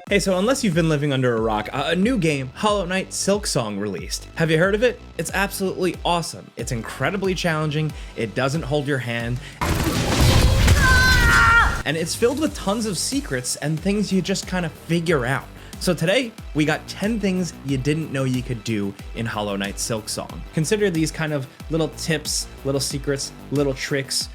Hey, so unless you've been living under a rock, a new game, Hollow Knight Silksong, released. Have you heard of it? It's absolutely awesome. It's incredibly challenging, it doesn't hold your hand, and it's filled with tons of secrets and things you just kind of figure out. So today, we got 10 things you didn't know you could do in Hollow Knight Silksong. Consider these kind of little tips, little secrets, little tricks.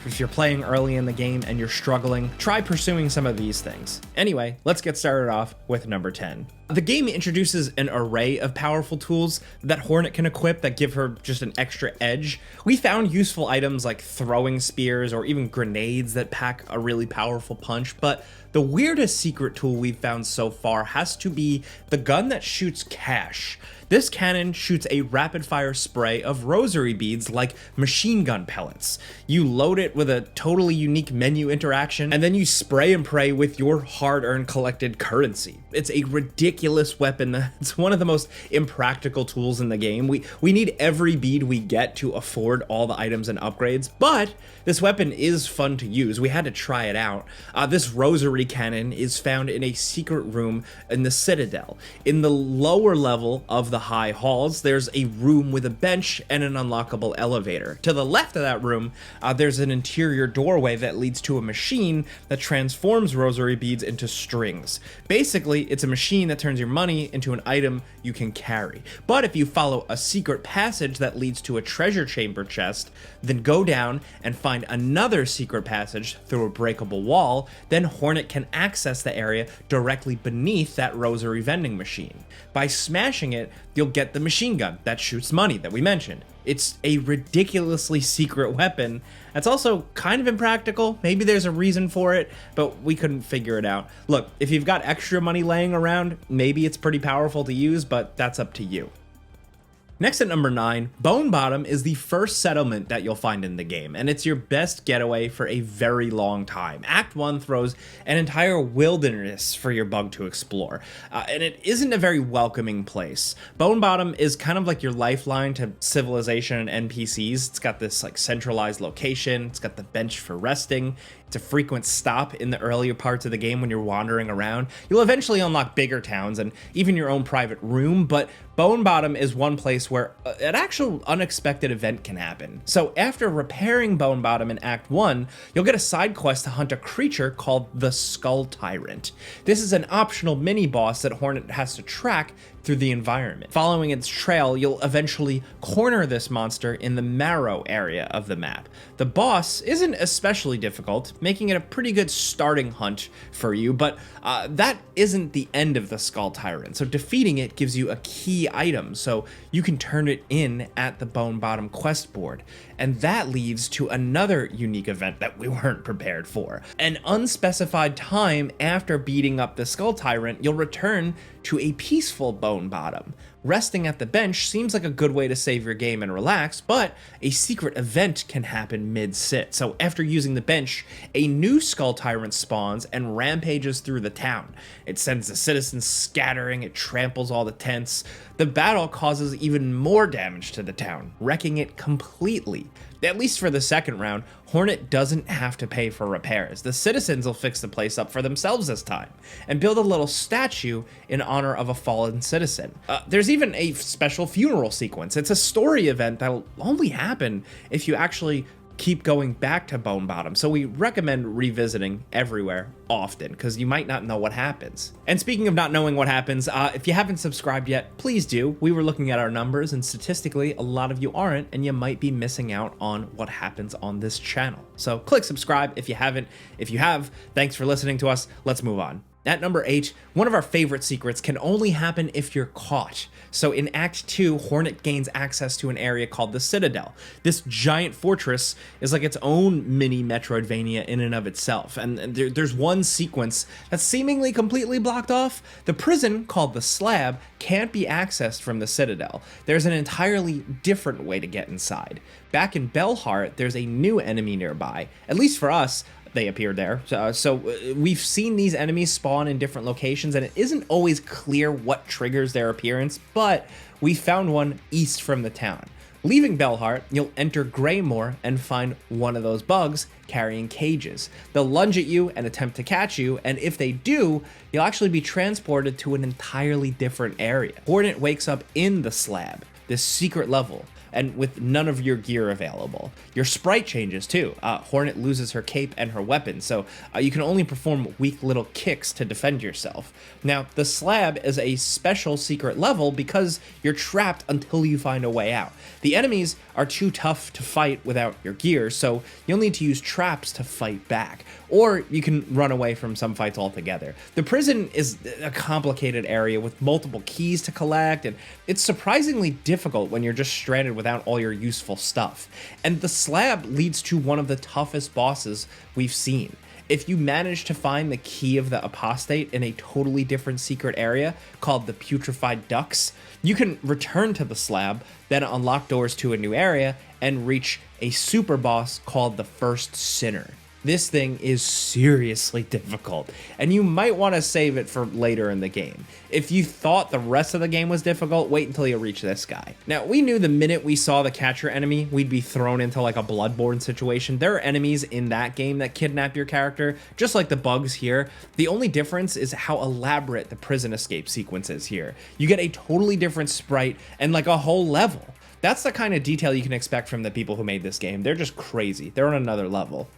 If you're playing early in the game and you're struggling, try pursuing some of these things. Anyway, let's get started off with number 10. The game introduces an array of powerful tools that Hornet can equip that give her just an extra edge. We found useful items like throwing spears or even grenades that pack a really powerful punch, but the weirdest secret tool we've found so far has to be the gun that shoots cash. This cannon shoots a rapid-fire spray of rosary beads like machine gun pellets. You load it with a totally unique menu interaction, and then you spray and pray with your hard-earned collected currency. It's a ridiculous weapon. It's one of the most impractical tools in the game. We need every bead we get to afford all the items and upgrades, but this weapon is fun to use. We had to try it out. This rosary cannon is found in a secret room in the Citadel. In the lower level of the high halls, there's a room with a bench and an unlockable elevator. To the left of that room, there's an interior doorway that leads to a machine that transforms rosary beads into strings. Basically, it's a machine that turns your money into an item you can carry. But if you follow a secret passage that leads to a treasure chamber chest, then go down and find another secret passage through a breakable wall, then Hornet can access the area directly beneath that rosary vending machine. By smashing it, you'll get the machine gun that shoots money that we mentioned. It's a ridiculously secret weapon that's also kind of impractical. Maybe there's a reason for it, but we couldn't figure it out. Look, if you've got extra money laying around, maybe it's pretty powerful to use, but that's up to you. Next at number 9, Bone Bottom is the first settlement that you'll find in the game, and it's your best getaway for a very long time. Act 1 throws an entire wilderness for your bug to explore, and it isn't a very welcoming place. Bone Bottom is kind of like your lifeline to civilization and NPCs. It's got this like centralized location, it's got the bench for resting, it's a frequent stop in the earlier parts of the game when you're wandering around. You'll eventually unlock bigger towns and even your own private room, but Bone Bottom is one place where an actual unexpected event can happen. So after repairing Bone Bottom in Act 1, you'll get a side quest to hunt a creature called the Skull Tyrant. This is an optional mini-boss that Hornet has to track through the environment. Following its trail, you'll eventually corner this monster in the Marrow area of the map. The boss isn't especially difficult, making it a pretty good starting hunt for you, but that isn't the end of the Skull Tyrant. So defeating it gives you a key item, so you can turn it in at the Bone Bottom quest board. And that leads to another unique event that we weren't prepared for. An unspecified time after beating up the Skull Tyrant, you'll return to a peaceful Bone Bottom. Resting at the bench seems like a good way to save your game and relax, but a secret event can happen mid-sit. So after using the bench, a new Skull Tyrant spawns and rampages through the town. It sends the citizens scattering, it tramples all the tents. The battle causes even more damage to the town, wrecking it completely. At least for the second round, Hornet doesn't have to pay for repairs. The citizens will fix the place up for themselves this time, and build a little statue in honor of a fallen citizen. There's even a special funeral sequence. It's a story event that'll only happen if you actually keep going back to Bone Bottom, so we recommend revisiting everywhere often, because you might not know what happens. And speaking of not knowing what happens, if you haven't subscribed yet, please do. We were looking at our numbers, and statistically, a lot of you aren't, and you might be missing out on what happens on this channel. So click subscribe if you haven't. If you have, thanks for listening to us. Let's move on. At number 8, one of our favorite secrets can only happen if you're caught. So in Act 2, Hornet gains access to an area called the Citadel. This giant fortress is like its own mini Metroidvania in and of itself, and there's one sequence that's seemingly completely blocked off. The prison, called the Slab, can't be accessed from the Citadel. There's an entirely different way to get inside. Back in Bellheart, there's a new enemy nearby, at least for us. They appeared there. So we've seen these enemies spawn in different locations, and it isn't always clear what triggers their appearance, but we found one east from the town. Leaving Bellheart, you'll enter Greymore and find one of those bugs carrying cages. They'll lunge at you and attempt to catch you, and if they do, you'll actually be transported to an entirely different area. Hornet wakes up in the slab, this secret level, and with none of your gear available. Your sprite changes too. Hornet loses her cape and her weapon, so you can only perform weak little kicks to defend yourself. Now, the slab is a special secret level because you're trapped until you find a way out. The enemies are too tough to fight without your gear, so you'll need to use traps to fight back, or you can run away from some fights altogether. The prison is a complicated area with multiple keys to collect, and it's surprisingly difficult when you're just stranded without all your useful stuff. And the slab leads to one of the toughest bosses we've seen. If you manage to find the key of the apostate in a totally different secret area called the Putrefied Ducts, you can return to the slab, then unlock doors to a new area, and reach a super boss called the First Sinner. This thing is seriously difficult, and you might want to save it for later in the game. If you thought the rest of the game was difficult, wait until you reach this guy. Now, we knew the minute we saw the catcher enemy, we'd be thrown into like a Bloodborne situation. There are enemies in that game that kidnap your character, just like the bugs here. The only difference is how elaborate the prison escape sequence is here. You get a totally different sprite and like a whole level. That's the kind of detail you can expect from the people who made this game. They're just crazy. They're on another level.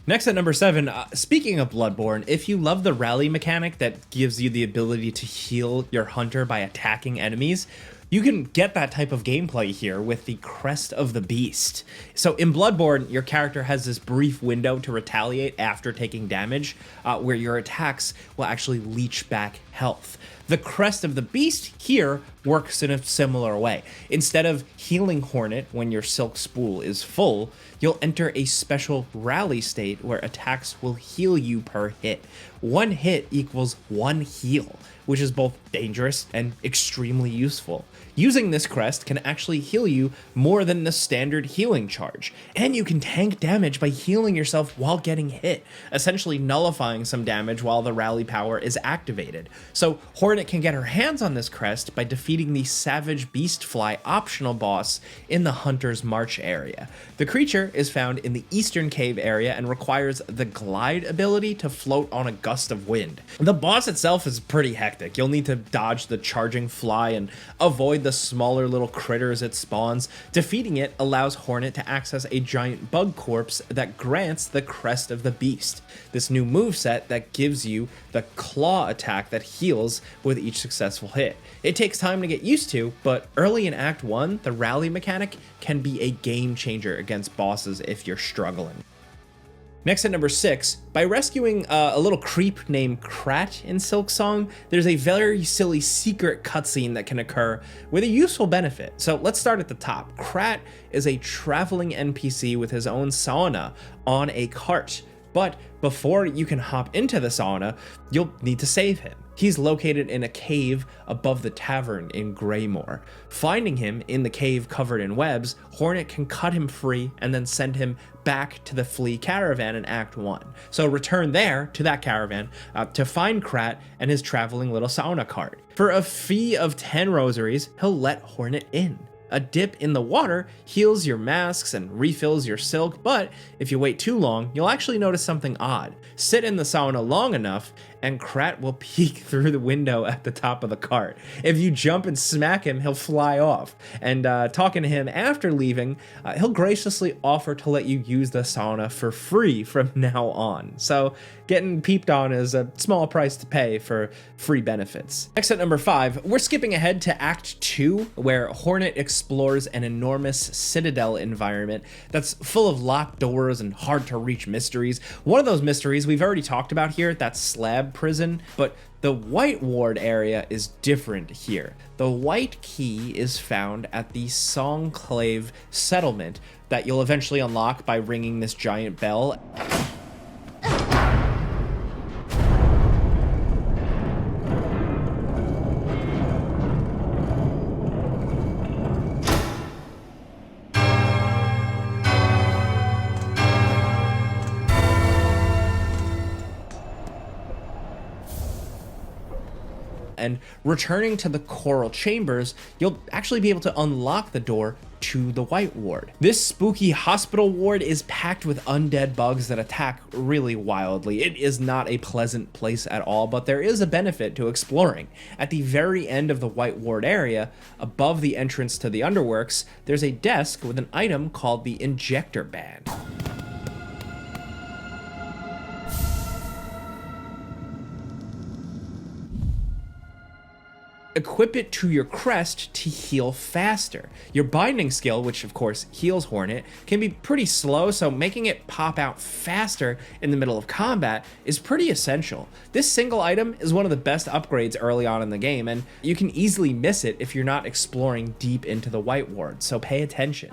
Next at number 7, speaking of Bloodborne, if you love the rally mechanic that gives you the ability to heal your hunter by attacking enemies, you can get that type of gameplay here with the Crest of the Beast. So in Bloodborne, your character has this brief window to retaliate after taking damage, where your attacks will actually leech back health. The Crest of the Beast here works in a similar way. Instead of healing Hornet when your Silk Spool is full, you'll enter a special rally state where attacks will heal you per hit. One hit equals one heal, which is both dangerous and extremely useful. Using this crest can actually heal you more than the standard healing charge, and you can tank damage by healing yourself while getting hit, essentially nullifying some damage while the rally power is activated. So Hornet can get her hands on this crest by defeating the Savage Beastfly optional boss in the Hunter's March area. The creature is found in the Eastern Cave area and requires the glide ability to float on a gust of wind. The boss itself is pretty hectic. You'll need to dodge the charging fly and avoid the smaller little critters it spawns. Defeating it allows Hornet to access a giant bug corpse that grants the Crest of the Beast, this new moveset that gives you the claw attack that heals with each successful hit. It takes time to get used to, but early in Act 1, the rally mechanic can be a game changer against bosses if you're struggling. Next at number 6, by rescuing a little creep named Krat in Silksong, there's a very silly secret cutscene that can occur with a useful benefit. So let's start at the top. Krat is a traveling NPC with his own sauna on a cart, but before you can hop into the sauna, you'll need to save him. He's located in a cave above the tavern in Greymore. Finding him in the cave covered in webs, Hornet can cut him free and then send him back to the Flea caravan in Act 1. So return there to that caravan to find Krat and his traveling little sauna cart. For a fee of 10 rosaries, he'll let Hornet in. A dip in the water heals your masks and refills your silk, but if you wait too long, you'll actually notice something odd. Sit in the sauna long enough, and Krat will peek through the window at the top of the cart. If you jump and smack him, he'll fly off. And talking to him after leaving, he'll graciously offer to let you use the sauna for free from now on. So getting peeped on is a small price to pay for free benefits. Next at number 5, we're skipping ahead to Act 2, where Hornet explores an enormous citadel environment that's full of locked doors and hard to reach mysteries. One of those mysteries we've already talked about here, that slab prison, but the White Ward area is different here. The White Key is found at the Songclave settlement that you'll eventually unlock by ringing this giant bell. And returning to the Coral Chambers, you'll actually be able to unlock the door to the White Ward. This spooky hospital ward is packed with undead bugs that attack really wildly. It is not a pleasant place at all, but there is a benefit to exploring. At the very end of the White Ward area, above the entrance to the Underworks, there's a desk with an item called the Injector Band. Equip it to your crest to heal faster. Your binding skill, which of course heals Hornet, can be pretty slow, so making it pop out faster in the middle of combat is pretty essential. This single item is one of the best upgrades early on in the game, and you can easily miss it if you're not exploring deep into the White Ward, so pay attention.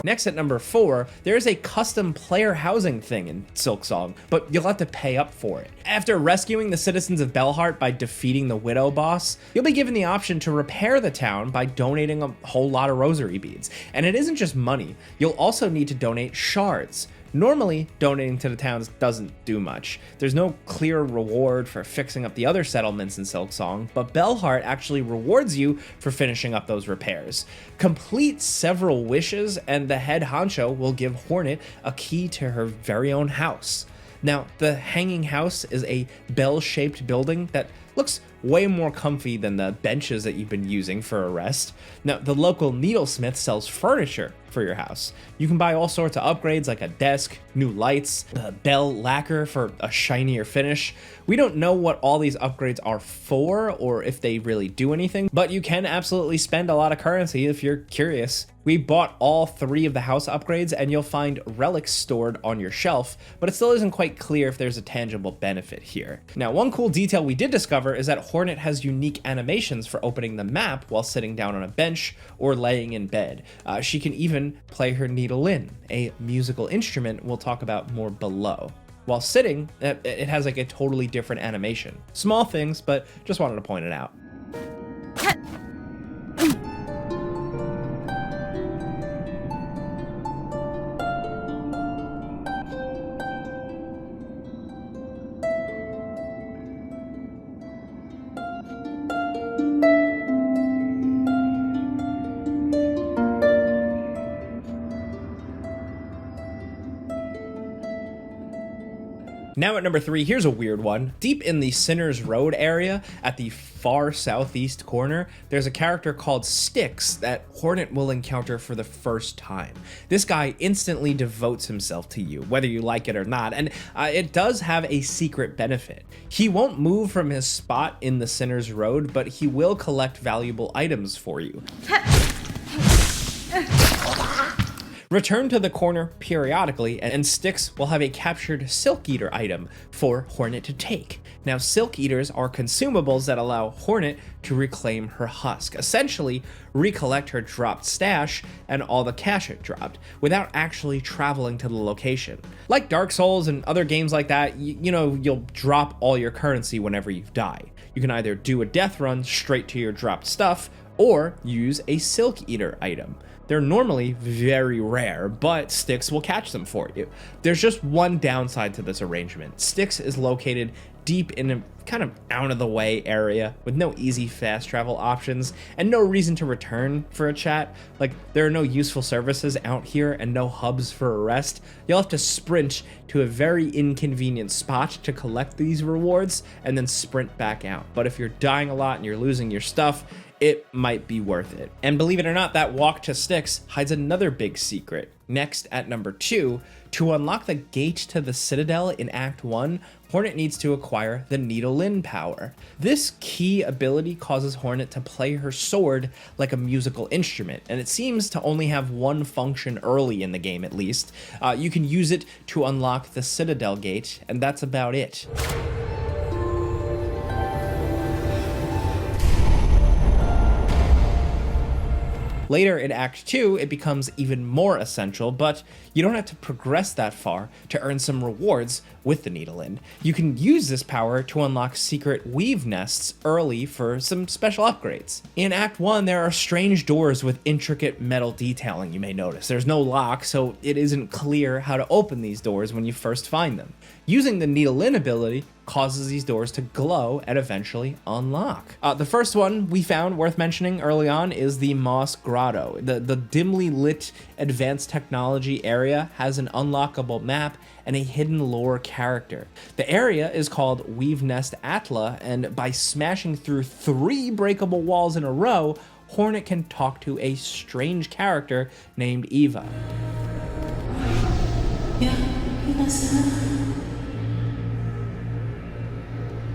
Next at number 4, there is a custom player housing thing in Silksong, but you'll have to pay up for it. After rescuing the citizens of Belheart by defeating the Widow boss, you'll be given the option to repair the town by donating a whole lot of rosary beads. And it isn't just money, you'll also need to donate shards. Normally, donating to the towns doesn't do much. There's no clear reward for fixing up the other settlements in Silksong, but Belheart actually rewards you for finishing up those repairs. Complete several wishes, and the head honcho will give Hornet a key to her very own house. Now, the hanging house is a bell-shaped building that looks way more comfy than the benches that you've been using for a rest. Now, the local needlesmith sells furniture for your house. You can buy all sorts of upgrades like a desk, new lights, bell lacquer for a shinier finish. We don't know what all these upgrades are for or if they really do anything, but you can absolutely spend a lot of currency if you're curious. We bought all 3 of the house upgrades, and you'll find relics stored on your shelf, but it still isn't quite clear if there's a tangible benefit here. Now, one cool detail we did discover is that Hornet has unique animations for opening the map while sitting down on a bench or laying in bed. She can even play her needle-in, a musical instrument we'll talk about more below. While sitting, it has like a totally different animation. Small things, but just wanted to point it out. Now at number 3, here's a weird one. Deep in the Sinner's Road area, at the far southeast corner, there's a character called Styx that Hornet will encounter for the first time. This guy instantly devotes himself to you, whether you like it or not, and it does have a secret benefit. He won't move from his spot in the Sinner's Road, but he will collect valuable items for you. Return to the corner periodically, and Styx will have a captured Silk Eater item for Hornet to take. Now, Silk Eaters are consumables that allow Hornet to reclaim her husk, essentially recollect her dropped stash and all the cash it dropped, without actually traveling to the location. Like Dark Souls and other games like that, you'll drop all your currency whenever you die. You can either do a death run straight to your dropped stuff, or use a Silk Eater item. They're normally very rare, but Styx will catch them for you. There's just one downside to this arrangement. Styx is located deep in a kind of out-of-the-way area with no easy fast travel options and no reason to return for a chat. Like, there are no useful services out here and no hubs for a rest. You'll have to sprint to a very inconvenient spot to collect these rewards and then sprint back out. But if you're dying a lot and you're losing your stuff, it might be worth it. And believe it or not, that walk to Styx hides another big secret. Next, at number 2, to unlock the gate to the Citadel in Act 1, Hornet needs to acquire the Needle-In power. This key ability causes Hornet to play her sword like a musical instrument, and it seems to only have one function early in the game at least. You can use it to unlock the Citadel gate, and that's about it. Later in Act 2, it becomes even more essential, but you don't have to progress that far to earn some rewards with the Needle-In. You can use this power to unlock secret weave nests early for some special upgrades. In Act 1, there are strange doors with intricate metal detailing, you may notice. There's no lock, so it isn't clear how to open these doors when you first find them. Using the Needle-In ability causes these doors to glow and eventually unlock. The first one we found worth mentioning early on is the Moss Grotto. The dimly lit advanced technology area has an unlockable map and a hidden lore character. The area is called Weave Nest Atla, and by smashing through 3 breakable walls in a row, Hornet can talk to a strange character named Eva.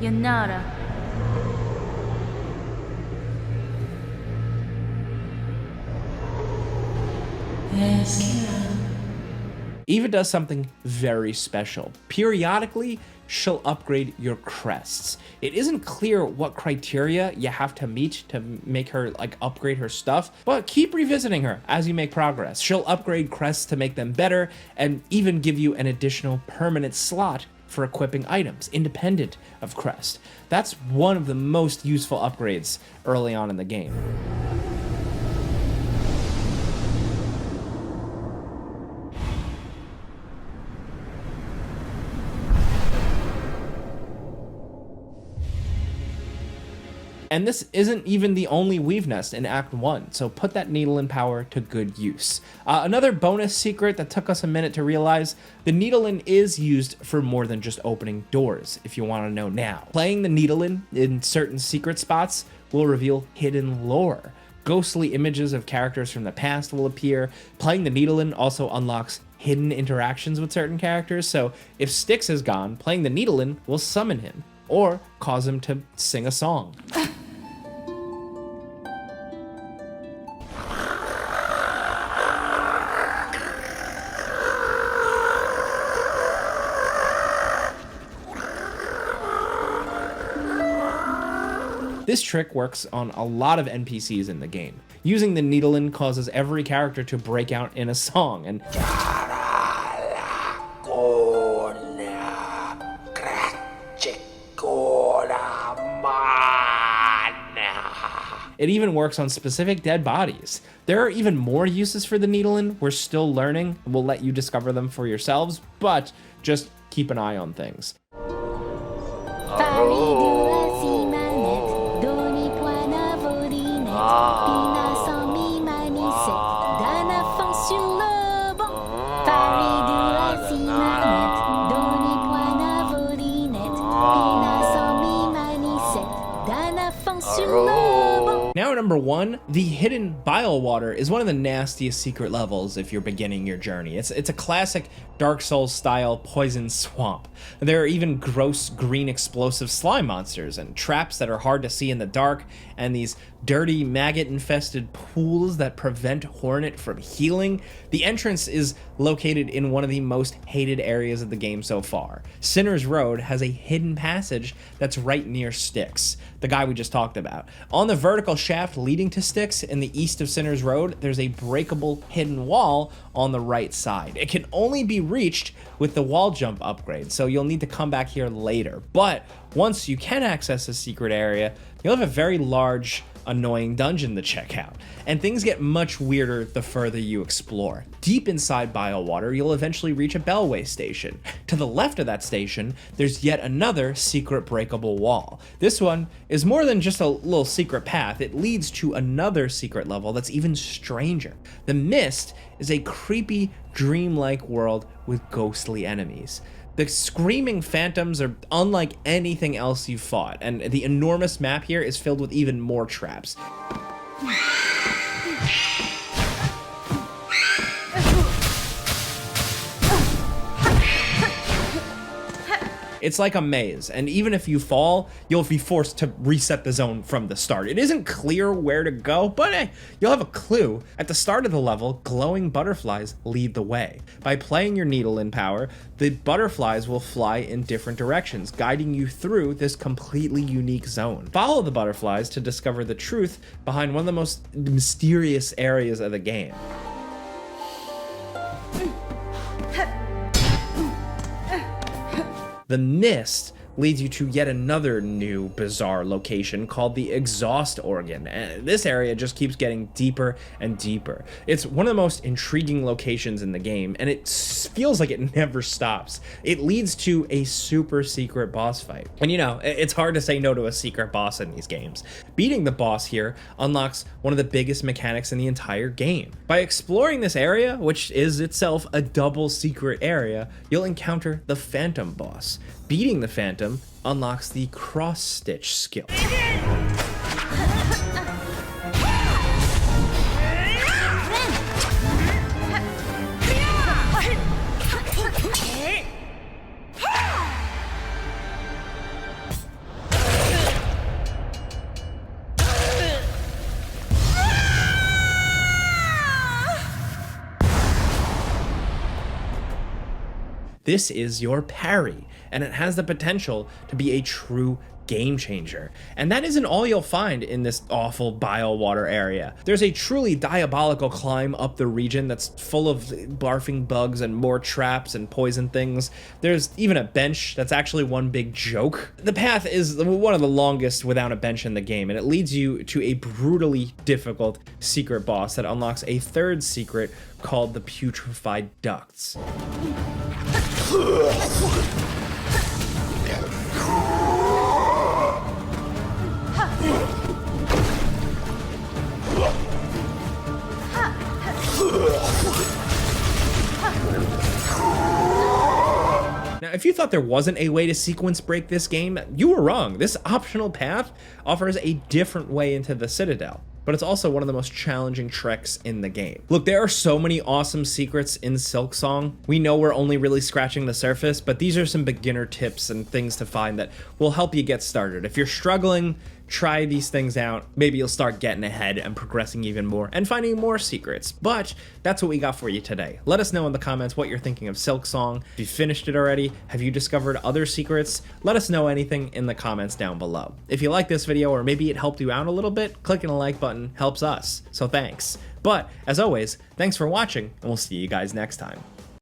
Yanara. Eva does something very special. Periodically, she'll upgrade your crests. It isn't clear what criteria you have to meet to make her upgrade her stuff, but keep revisiting her as you make progress. She'll upgrade crests to make them better and even give you an additional permanent slot for equipping items, independent of crest. That's one of the most useful upgrades early on in the game. And this isn't even the only weave nest in Act 1, so put that Needle-In power to good use. Another bonus secret that took us a minute to realize, the Needle-In is used for more than just opening doors, if you want to know now. Playing the Needle-In in certain secret spots will reveal hidden lore. Ghostly images of characters from the past will appear. Playing the Needle-In also unlocks hidden interactions with certain characters, so if Styx is gone, playing the Needle-In will summon him, or cause him to sing a song. This trick works on a lot of NPCs in the game. Using the Needle-In causes every character to break out in a song, and it even works on specific dead bodies. There are even more uses for the Needle-In. We're still learning. We'll let you discover them for yourselves, but just keep an eye on things. Now, number 1, the hidden bile water is one of the nastiest secret levels if you're beginning your journey. It's a classic Dark Souls style poison swamp. There are even gross green explosive slime monsters and traps that are hard to see in the dark, and these dirty maggot infested pools that prevent Hornet from healing. The entrance is located in one of the most hated areas of the game so far. Sinner's Road has a hidden passage that's right near Styx, the guy we just talked about. On the vertical shaft leading to Styx in the east of Sinner's Road, there's a breakable hidden wall on the right side. It can only be reached with the wall jump upgrade, so you'll need to come back here later. But once you can access this secret area, you'll have a very large, annoying dungeon to check out, and things get much weirder the further you explore. Deep inside Biowater, you'll eventually reach a Bellway station. To the left of that station, there's yet another secret breakable wall. This one is more than just a little secret path. It leads to another secret level that's even stranger. The Mist is a creepy, dreamlike world with ghostly enemies. The screaming phantoms are unlike anything else you've fought, and the enormous map here is filled with even more traps. It's like a maze, and even if you fall, you'll be forced to reset the zone from the start. It isn't clear where to go, but hey, you'll have a clue. At the start of the level, glowing butterflies lead the way. By playing your needle in power, the butterflies will fly in different directions, guiding you through this completely unique zone. Follow the butterflies to discover the truth behind one of the most mysterious areas of the game. The mist leads you to yet another new bizarre location called the exhaust organ, and this area just keeps getting deeper and deeper. It's one of the most intriguing locations in the game, and it feels like it never stops. It leads to a super secret boss fight, and you know, it's hard to say no to a secret boss in these games. Beating the boss here unlocks one of the biggest mechanics in the entire game. By exploring this area, which is itself a double secret area, you'll encounter the Phantom boss. Beating the Phantom unlocks the cross-stitch skill. This is your parry, and it has the potential to be a true game changer. And that isn't all you'll find in this awful bile water area. There's a truly diabolical climb up the region that's full of barfing bugs and more traps and poison things. There's even a bench that's actually one big joke. The path is one of the longest without a bench in the game, and it leads you to a brutally difficult secret boss that unlocks a third secret called the putrefied ducts. Now, if you thought there wasn't a way to sequence break this game, you were wrong. This optional path offers a different way into the Citadel, but it's also one of the most challenging treks in the game. Look, there are so many awesome secrets in Silksong. We know we're only really scratching the surface, but these are some beginner tips and things to find that will help you get started. If you're struggling, try these things out. Maybe you'll start getting ahead and progressing even more and finding more secrets. But that's what we got for you today. Let us know in the comments what you're thinking of Silksong. If you finished it already, have you discovered other secrets? Let us know anything in the comments down below. If you like this video, or maybe it helped you out a little bit, clicking a like button helps us, so thanks. But as always, thanks for watching, and we'll see you guys next time.